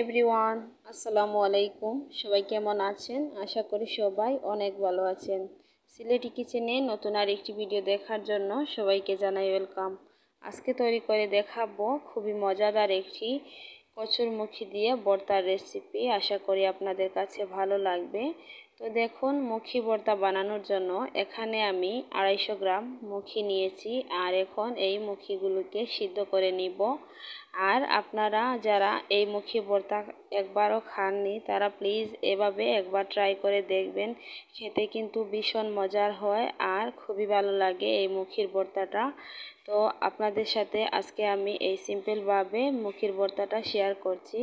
Everyone, আসসালামু আলাইকুম। সবাই কেমন আছেন? আশা করি সবাই অনেক ভালো আছেন। সিলেটি কিচেনে নতুন আরেকটি ভিডিও দেখার জন্য সবাইকে জানাই ওয়েলকাম। আজকে তৈরি করে দেখাবো খুবই মজাদার একটি কচুরমুখী দিয়ে ভর্তার রেসিপি। আশা করি আপনাদের কাছে ভালো লাগবে। তো দেখুন, মুখী ভর্তা বানানোর জন্য এখানে আমি 250 গ্রাম মুখী নিয়েছি। আর এখন এই মুখীগুলোকে সিদ্ধ করে নিব। আর আপনারা যারা এই মুখী ভর্তা একবারও খাননি তারা প্লিজ এভাবে একবার ট্রাই করে দেখবেন। খেতে কিন্তু ভীষণ মজার হয় আর খুবই ভালো লাগে এই মুখির ভর্তাটা। তো আপনাদের সাথে আজকে আমি এই সিম্পলভাবে মুখির ভর্তাটা শেয়ার করছি।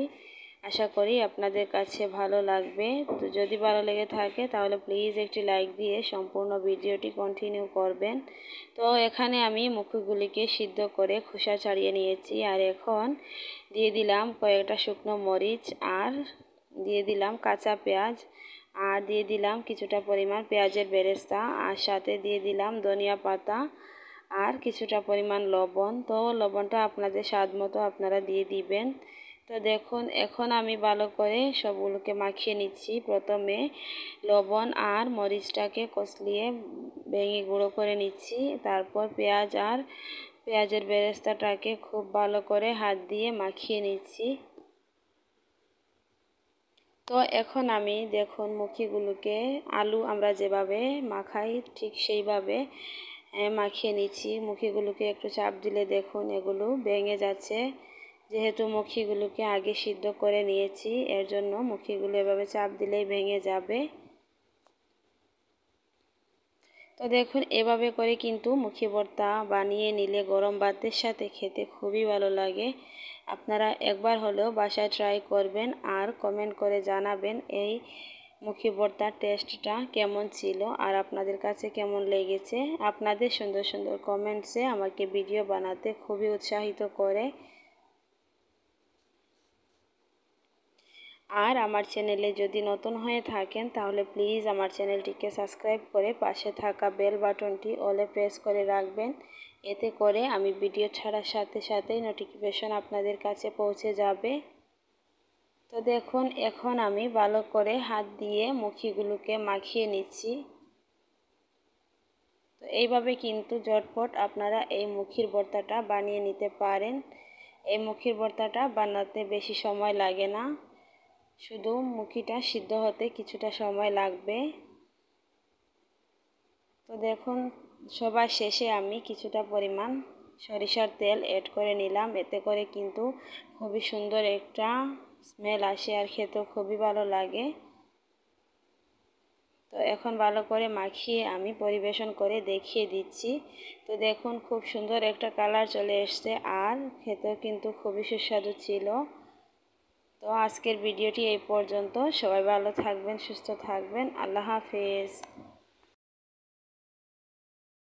আশা করি আপনাদের কাছে ভালো লাগবে। তো যদি ভালো লেগে থাকে তাহলে প্লিজ একটি লাইক দিয়ে সম্পূর্ণ ভিডিওটি কন্টিনিউ করবেন। তো এখানে আমি মুখিগুলিকে সিদ্ধ করে খোসা ছাড়িয়ে নিয়েছি। আর এখন দিয়ে দিলাম কয়েকটা শুকনো মরিচ, আর দিয়ে দিলাম কাঁচা পেঁয়াজ, আর দিয়ে দিলাম কিছুটা পরিমাণ পেঁয়াজের বেরেস্তা, আর সাথে দিয়ে দিলাম ধনিয়া পাতা আর কিছুটা পরিমাণ লবণ। তো লবণটা আপনাদের স্বাদ মতো আপনারা দিয়ে দিবেন। তো দেখুন, এখন আমি ভালো করে সবগুলোকে মাখিয়ে নিচ্ছি। প্রথমে লবণ আর মরিচটাকে কষলিয়ে ভেঙে গুঁড়ো করে নিচ্ছি। তারপর পেঁয়াজ আর পেঁয়াজের বেরেস্তাটাকে খুব ভালো করে হাত দিয়ে মাখিয়ে নিচ্ছি। তো এখন আমি দেখুন মুখিগুলোকে আলু আমরা যেভাবে মাখাই ঠিক সেইভাবে মাখিয়ে নিচ্ছি। মুখিগুলোকে একটু চাপ দিলে দেখুন এগুলো ভেঙে যাচ্ছে। যেহেতু মুখিগুলোকে আগে সিদ্ধ করে নিয়েছি, এর জন্য মুখিগুলো এভাবে চাপ দিলেই ভেঙে যাবে। তো দেখুন, এভাবে করে কিন্তু মুখী ভর্তা বানিয়ে নিলে গরম ভাতের সাথে খেতে খুবই ভালো লাগে। আপনারা একবার হলেও বাসায় ট্রাই করবেন আর কমেন্ট করে জানাবেন এই মুখী ভর্তার টেস্টটা কেমন ছিল আর আপনাদের কাছে কেমন লেগেছে। আপনাদের সুন্দর সুন্দর কমেন্টসে আমাকে ভিডিও বানাতে খুবই উৎসাহিত করে। আর আমার চ্যানেলে যদি নতুন হয়ে থাকেন তাহলে প্লিজ আমার চ্যানেলটিকে সাবস্ক্রাইব করে পাশে থাকা বেল বাটনটি অলে প্রেস করে রাখবেন। এতে করে আমি ভিডিও ছাড়ার সাথে সাথেই নোটিফিকেশন আপনাদের কাছে পৌঁছে যাবে। তো দেখুন, এখন আমি ভালো করে হাত দিয়ে মুখিগুলোকে মাখিয়ে নিচ্ছি। তো এইভাবে কিন্তু ঝটপট আপনারা এই মুখির ভর্তাটা বানিয়ে নিতে পারেন। এই মুখির ভর্তাটা বানাতে বেশি সময় লাগে না, শুধু মুখিটা সিদ্ধ হতে কিছুটা সময় লাগবে। তো দেখুন, সবার শেষে আমি কিছুটা পরিমাণ সরিষার তেল অ্যাড করে নিলাম। এতে করে কিন্তু খুবই সুন্দর একটা স্মেল আসে আর খেতেও খুবই ভালো লাগে। তো এখন ভালো করে মাখিয়ে আমি পরিবেশন করে দেখিয়ে দিচ্ছি। তো দেখুন, খুব সুন্দর একটা কালার চলে এসছে আর খেতেও কিন্তু খুবই সুস্বাদু ছিল। তো আজকের ভিডিওটি এই পর্যন্ত। সবাই ভালো থাকবেন, সুস্থ থাকবেন। আল্লাহ হাফেজ।